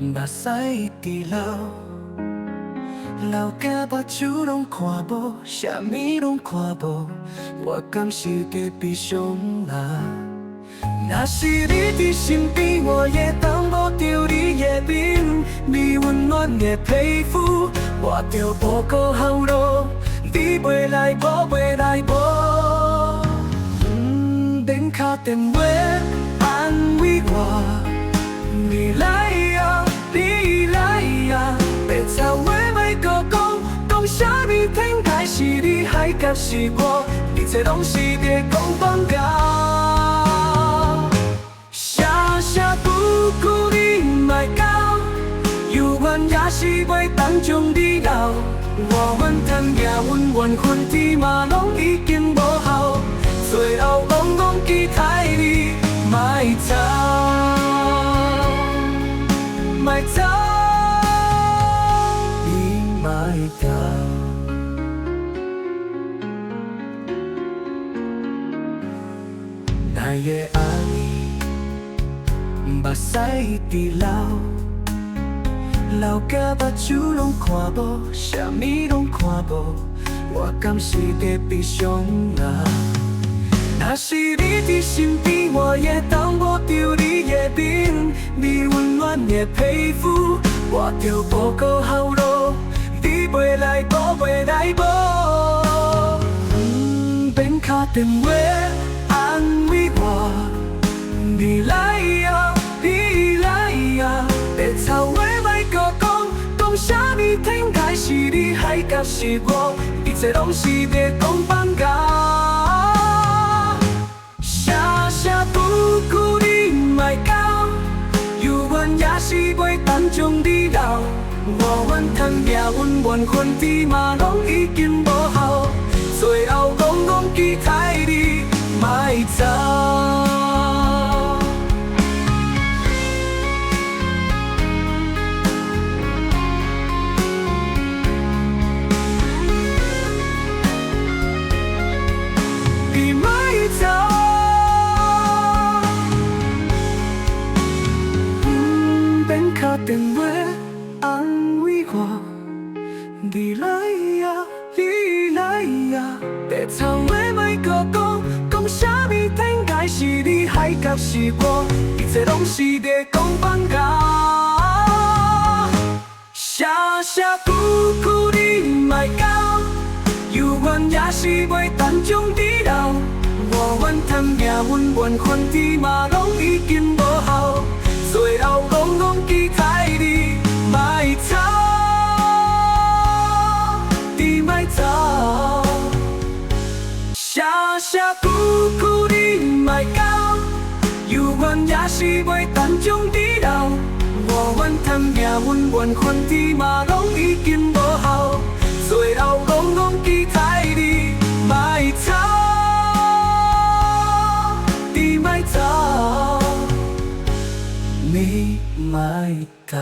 把塞地老，老家把酒拢看无，啥物拢看无，我敢是隔壁上人。若是你伫身边，我会当摸着你的面，你温暖的皮肤，我着无顾后路，你袂来无，袂来无。免敲电话安慰我，你来呀，你来呀，别吵话莫搁讲，讲啥物天台是你，海角是我，一切拢是在讲放假。写不顾你莫教，犹原也是袂当将你留。我阮贪也阮缘分天嘛拢已经无效，最后拢忘记待你，莫走，莫走，你莫走。那夜暗。目屎直流，流甲目睭拢看无，啥物拢看无，我敢是隔壁上人。若是你伫身边，我会当摸着你的面，你温暖的皮肤，我着无顾后路，你袂来无，袂来无。免敲电话安慰我，你来呀。你来呀，别吵话莫搁讲，讲啥物天台是你，海角是我，一切拢是在讲放假。写不顾你莫教，犹原也是袂当将你留。我阮贪也阮缘分天嘛拢已经无效，最后拢忘记待你，莫走。打电话安慰我，你来呀，你来呀，别吵话莫搁讲，讲啥物天台是你，海角是我，一切拢是在讲放假。写不顾你莫教，犹原也是袂当将你留。我阮贪也阮缘分天嘛拢已经无效，最后拢忘记待你，莫走，你莫走。写不顾你莫教，犹原也是袂当将你留。我阮贪也阮缘分天嘛拢已经无效，最后拢忘记待你，莫走，你莫走。你埋到。